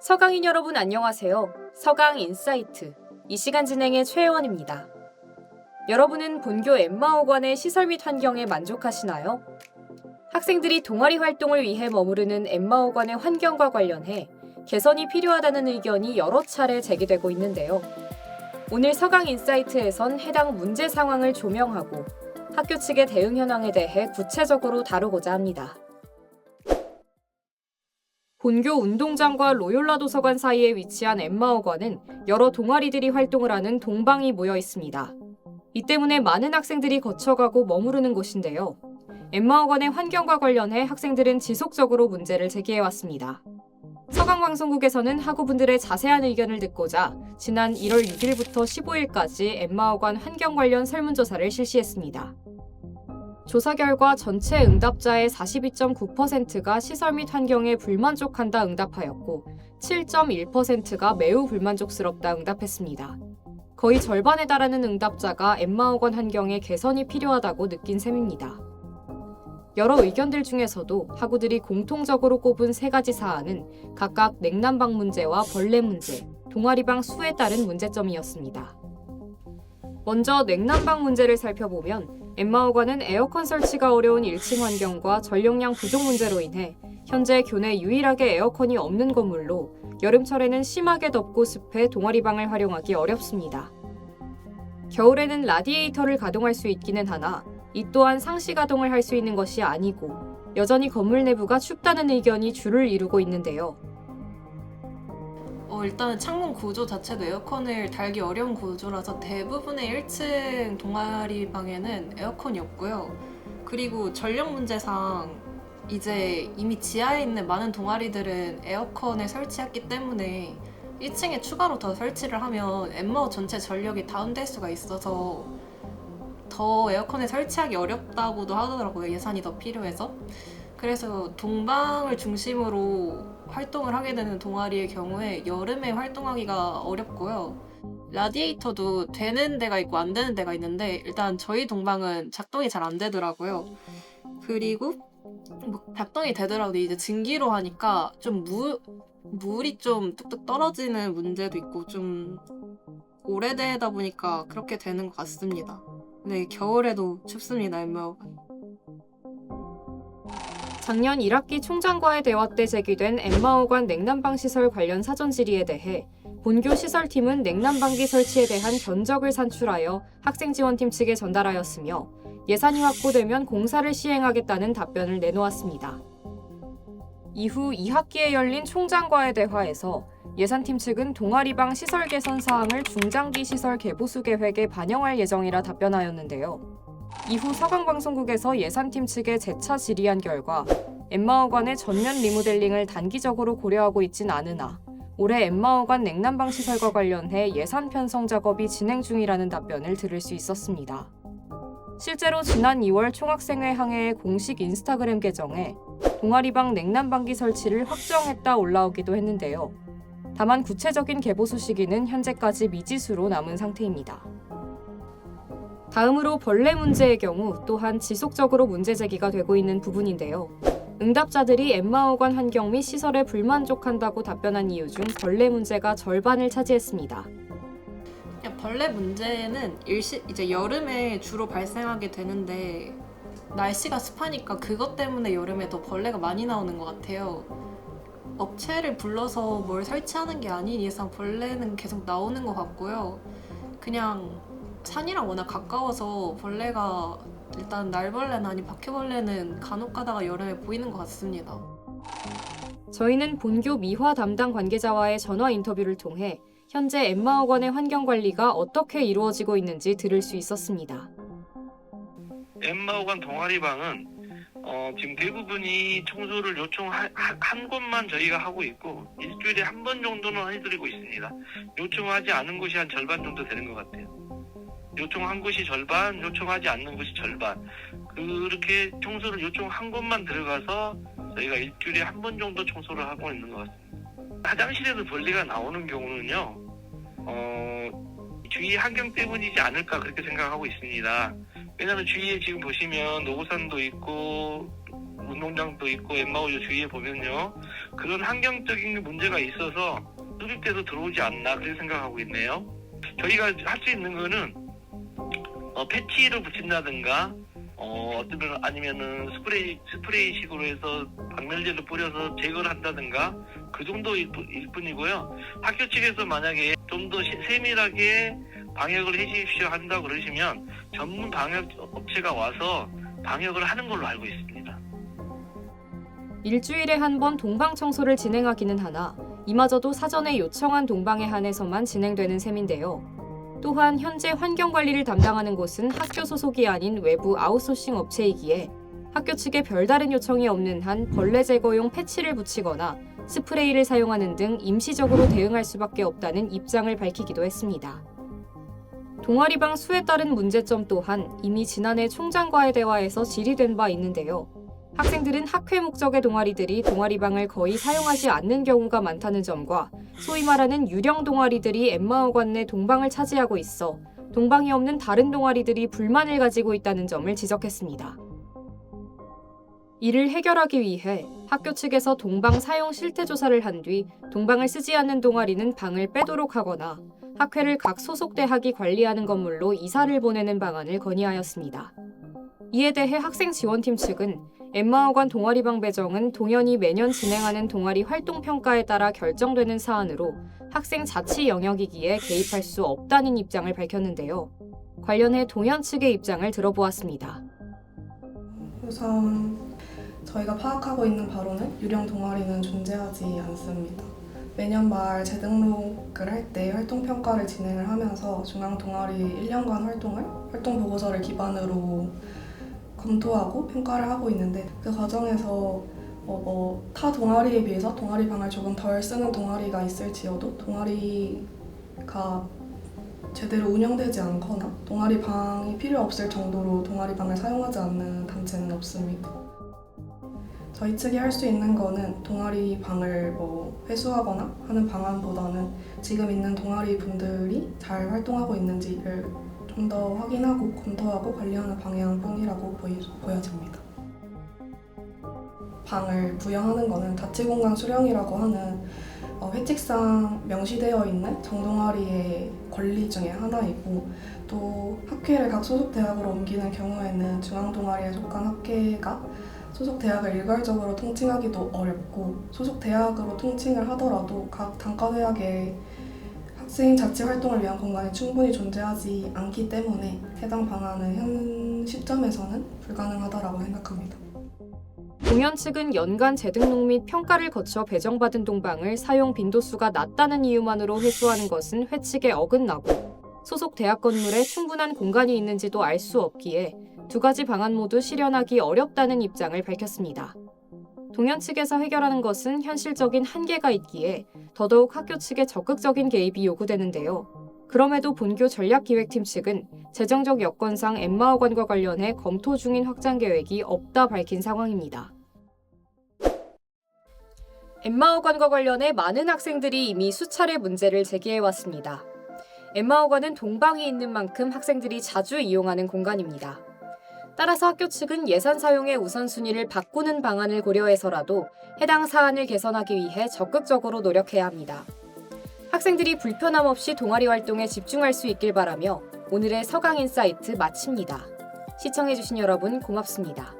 서강인 여러분 안녕하세요. 서강 인사이트. 이 시간 진행의 최혜원입니다. 여러분은 본교 엠마오관의 시설 및 환경에 만족하시나요? 학생들이 동아리 활동을 위해 머무르는 엠마오관의 환경과 관련해 개선이 필요하다는 의견이 여러 차례 제기되고 있는데요. 오늘 서강 인사이트에선 해당 문제 상황을 조명하고 학교 측의 대응 현황에 대해 구체적으로 다루고자 합니다. 본교 운동장과 로욜라 도서관 사이에 위치한 엠마오관은 여러 동아리들이 활동을 하는 동방이 모여 있습니다. 이 때문에 많은 학생들이 거쳐가고 머무르는 곳인데요. 엠마오관의 환경과 관련해 학생들은 지속적으로 문제를 제기해왔습니다. 서강방송국에서는 학우분들의 자세한 의견을 듣고자 지난 1월 6일부터 15일까지 엠마오관 환경 관련 설문조사를 실시했습니다. 조사 결과 전체 응답자의 42.9%가 시설 및 환경에 불만족한다 응답하였고 7.1%가 매우 불만족스럽다 응답했습니다. 거의 절반에 달하는 응답자가 엠마오관 환경에 개선이 필요하다고 느낀 셈입니다. 여러 의견들 중에서도 학우들이 공통적으로 꼽은 세 가지 사안은 각각 냉난방 문제와 벌레 문제, 동아리방 수에 따른 문제점이었습니다. 먼저 냉난방 문제를 살펴보면 엠마오관은 에어컨 설치가 어려운 1층 환경과 전력량 부족 문제로 인해 현재 교내 유일하게 에어컨이 없는 건물로 여름철에는 심하게 덥고 습해 동아리방을 활용하기 어렵습니다. 겨울에는 라디에이터를 가동할 수 있기는 하나 이 또한 상시 가동을 할 수 있는 것이 아니고 여전히 건물 내부가 춥다는 의견이 주를 이루고 있는데요. 일단은 창문 구조 자체도 에어컨을 달기 어려운 구조라서 대부분의 1층 동아리 방에는 에어컨이 없고요. 그리고 전력 문제상 이제 이미 지하에 있는 많은 동아리들은 에어컨을 설치했기 때문에 1층에 추가로 더 설치를 하면 엠마오 전체 전력이 다운될 수가 있어서 더 에어컨을 설치하기 어렵다고도 하더라고요. 예산이 더 필요해서. 그래서 동방을 중심으로 활동을 하게 되는 동아리의 경우에 여름에 활동하기가 어렵고요. 라디에이터도 되는 데가 있고 안 되는 데가 있는데 일단 저희 동방은 작동이 잘 안 되더라고요. 그리고 작동이 되더라도 이제 증기로 하니까 좀 물이 좀 뚝뚝 떨어지는 문제도 있고 좀 오래되다 보니까 그렇게 되는 것 같습니다. 네, 겨울에도 춥습니다, 엠마오가. 작년 1학기 총장과의 대화 때 제기된 엠마오관 냉난방 시설 관련 사전 질의에 대해 본교 시설팀은 냉난방기 설치에 대한 견적을 산출하여 학생지원팀 측에 전달하였으며 예산이 확보되면 공사를 시행하겠다는 답변을 내놓았습니다. 이후 2학기에 열린 총장과의 대화에서 예산팀 측은 동아리방 시설 개선 사항을 중장기 시설 개보수 계획에 반영할 예정이라 답변하였는데요. 이후 서강방송국에서 예산팀 측에 재차 질의한 결과 엠마오관의 전면 리모델링을 단기적으로 고려하고 있진 않으나 올해 엠마오관 냉난방 시설과 관련해 예산 편성 작업이 진행 중이라는 답변을 들을 수 있었습니다. 실제로 지난 2월 총학생회 항해의 공식 인스타그램 계정에 동아리방 냉난방기 설치를 확정했다 올라오기도 했는데요. 다만 구체적인 개보수 시기는 현재까지 미지수로 남은 상태입니다. 다음으로 벌레 문제의 경우 또한 지속적으로 문제 제기가 되고 있는 부분인데요. 응답자들이 엠마오관 환경 및 시설에 불만족한다고 답변한 이유 중 벌레 문제가 절반을 차지했습니다. 벌레 문제는 이제 여름에 주로 발생하게 되는데 날씨가 습하니까 그것 때문에 여름에 더 벌레가 많이 나오는 것 같아요. 업체를 불러서 뭘 설치하는 게 아닌 이상 벌레는 계속 나오는 것 같고요. 그냥 산이랑 워낙 가까워서 벌레가 일단 날벌레나 아니 바퀴벌레는 간혹 가다가 여름에 보이는 것 같습니다. 저희는 본교 미화 담당 관계자와의 전화 인터뷰를 통해 현재 엠마오관의 환경 관리가 어떻게 이루어지고 있는지 들을 수 있었습니다. 엠마오관 동아리방은 지금 대부분이 청소를 한 곳만 저희가 하고 있고 일주일에 한 번 정도는 해드리고 있습니다. 요청하지 않은 곳이 한 절반 정도 되는 것 같아요. 요청한 곳이 절반, 요청하지 않는 곳이 절반. 그렇게 청소를 요청한 곳만 들어가서 저희가 일주일에 한 번 정도 청소를 하고 있는 것 같습니다. 화장실에도 벌레가 나오는 경우는요, 주위 환경 때문이지 않을까 그렇게 생각하고 있습니다. 왜냐하면 주위에 지금 보시면 노고산도 있고 운동장도 있고 엠마오조 주위에 보면요. 그런 환경적인 문제가 있어서 수립돼서 들어오지 않나 그렇게 생각하고 있네요. 저희가 할 수 있는 거는 패치를 붙인다든가 어쩌면 아니면은 스프레이식으로 해서 박멸제를 뿌려서 제거를 한다든가 그 정도일 뿐이고요. 학교 측에서 만약에 좀 더 세밀하게 방역을 해주십시오 한다고 그러시면 전문 방역 업체가 와서 방역을 하는 걸로 알고 있습니다. 일주일에 한 번 동방 청소를 진행하기는 하나 이마저도 사전에 요청한 동방에 한해서만 진행되는 셈인데요. 또한 현재 환경관리를 담당하는 곳은 학교 소속이 아닌 외부 아웃소싱 업체이기에 학교 측에 별다른 요청이 없는 한 벌레 제거용 패치를 붙이거나 스프레이를 사용하는 등 임시적으로 대응할 수밖에 없다는 입장을 밝히기도 했습니다. 동아리방 수에 따른 문제점 또한 이미 지난해 총장과의 대화에서 질의된 바 있는데요. 학생들은 학회 목적의 동아리들이 동아리방을 거의 사용하지 않는 경우가 많다는 점과 소위 말하는 유령 동아리들이 엠마오관 내 동방을 차지하고 있어 동방이 없는 다른 동아리들이 불만을 가지고 있다는 점을 지적했습니다. 이를 해결하기 위해 학교 측에서 동방 사용 실태 조사를 한 뒤 동방을 쓰지 않는 동아리는 방을 빼도록 하거나 학회를 각 소속 대학이 관리하는 건물로 이사를 보내는 방안을 건의하였습니다. 이에 대해 학생지원팀 측은 엠마오관 동아리방 배정은 동연히 매년 진행하는 동아리 활동 평가에 따라 결정되는 사안으로 학생 자치 영역이기에 개입할 수 없다는 입장을 밝혔는데요. 관련해 동연 측의 입장을 들어보았습니다. 우선 저희가 파악하고 있는 바로는 유령 동아리는 존재하지 않습니다. 매년 말 재등록을 할 때 활동평가를 진행을 하면서 중앙 동아리 1년간 활동 보고서를 기반으로 검토하고 평가를 하고 있는데 그 과정에서 타 동아리에 비해서 동아리방을 조금 덜 쓰는 동아리가 있을지어도 동아리가 제대로 운영되지 않거나 동아리방이 필요 없을 정도로 동아리방을 사용하지 않는 단체는 없습니다. 저희 측이 할 수 있는 거는 동아리방을 회수하거나 하는 방안보다는 지금 있는 동아리 분들이 잘 활동하고 있는지를 좀 더 확인하고 검토하고 관리하는 방향뿐이라고 보여집니다. 방을 부여하는 것은 자치공간 수령이라고 하는 회칙상 명시되어 있는 정동아리의 권리 중에 하나이고 또 학회를 각 소속 대학으로 옮기는 경우에는 중앙동아리에 속한 학회가 소속 대학을 일괄적으로 통칭하기도 어렵고 소속 대학으로 통칭을 하더라도 각 단과대학의 학생 자치 활동을 위한 공간이 충분히 존재하지 않기 때문에 해당 방안은 현 시점에서는 불가능하다고 생각합니다. 동연 측은 연간 재등록 및 평가를 거쳐 배정받은 동방을 사용 빈도수가 낮다는 이유만으로 회수하는 것은 회칙에 어긋나고 소속 대학 건물에 충분한 공간이 있는지도 알 수 없기에 두 가지 방안 모두 실현하기 어렵다는 입장을 밝혔습니다. 동연 측에서 해결하는 것은 현실적인 한계가 있기에 더더욱 학교 측의 적극적인 개입이 요구되는데요. 그럼에도 본교 전략기획팀 측은 재정적 여건상 엠마오관과 관련해 검토 중인 확장 계획이 없다 밝힌 상황입니다. 엠마오관과 관련해 많은 학생들이 이미 수차례 문제를 제기해왔습니다. 엠마오관은 동방이 있는 만큼 학생들이 자주 이용하는 공간입니다. 따라서 학교 측은 예산 사용의 우선순위를 바꾸는 방안을 고려해서라도 해당 사안을 개선하기 위해 적극적으로 노력해야 합니다. 학생들이 불편함 없이 동아리 활동에 집중할 수 있길 바라며 오늘의 서강인사이트 마칩니다. 시청해주신 여러분 고맙습니다.